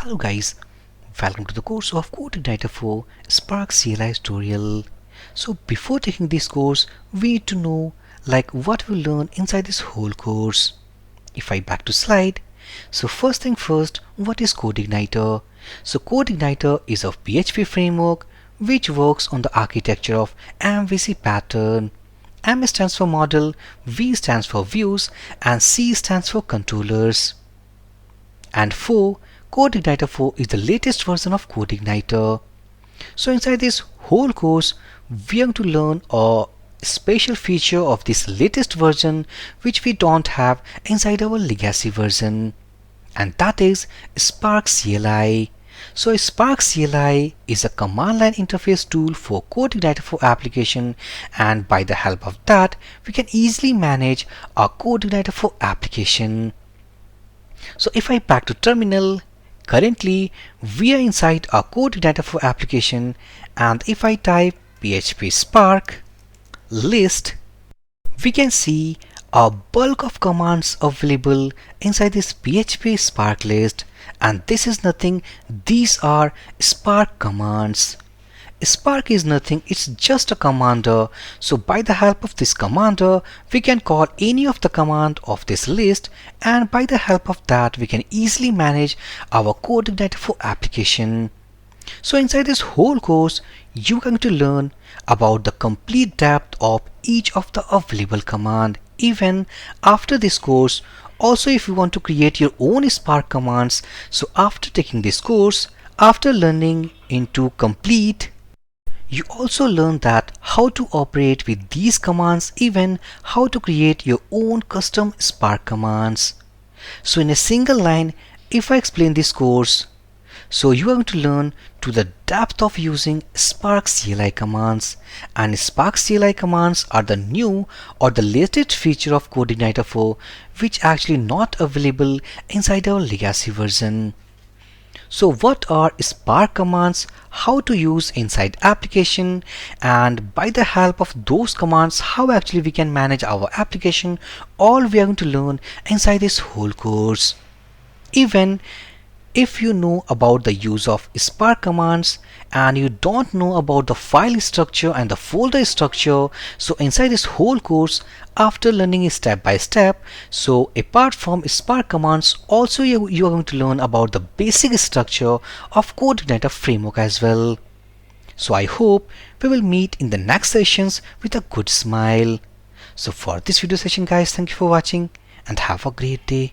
Hello guys, welcome to the course of CodeIgniter for Spark CLI tutorial. So before taking this course, we need to know what we learn inside this whole course. If I back to slide, so first thing first, what is CodeIgniter? So CodeIgniter is a PHP framework which works on the architecture of MVC pattern. M stands for model, V stands for views, and C stands for controllers. And 4, CodeIgniter 4 is the latest version of CodeIgniter. So inside this whole course, we are going to learn a special feature of this latest version which we don't have inside our legacy version, and that is Spark CLI. So Spark CLI is a command line interface tool for CodeIgniter 4 application, and by the help of that we can easily manage our CodeIgniter 4 application. So if I back to terminal, currently we are inside our CodeIgniter 4 application, and if I type php spark list, we can see a bulk of commands available inside this php spark list, and this is nothing, these are Spark commands. Spark is nothing, it's just a commander. So by the help of this commander, we can call any of the command of this list, and by the help of that we can easily manage our CodeIgniter 4 application. So inside this whole course, you are going to learn about the complete depth of each of the available command. Even after this course, also if you want to create your own Spark commands, so after taking this course, after learning into complete, you also learn that how to operate with these commands, even how to create your own custom Spark commands. So in a single line, if I explain this course, so you are going to learn to the depth of using Spark CLI commands, and Spark CLI commands are the new or the latest feature of CodeIgniter 4 which actually not available inside our legacy version. So what are Spark commands, how to use inside application, and by the help of those commands how actually we can manage our application, all we are going to learn inside this whole course. Even if you know about the use of Spark commands and you don't know about the file structure and the folder structure, so inside this whole course, after learning it step by step, so apart from Spark commands, also you are going to learn about the basic structure of CodeIgniter framework as well. So I hope we will meet in the next sessions with a good smile. So for this video session guys, thank you for watching and have a great day.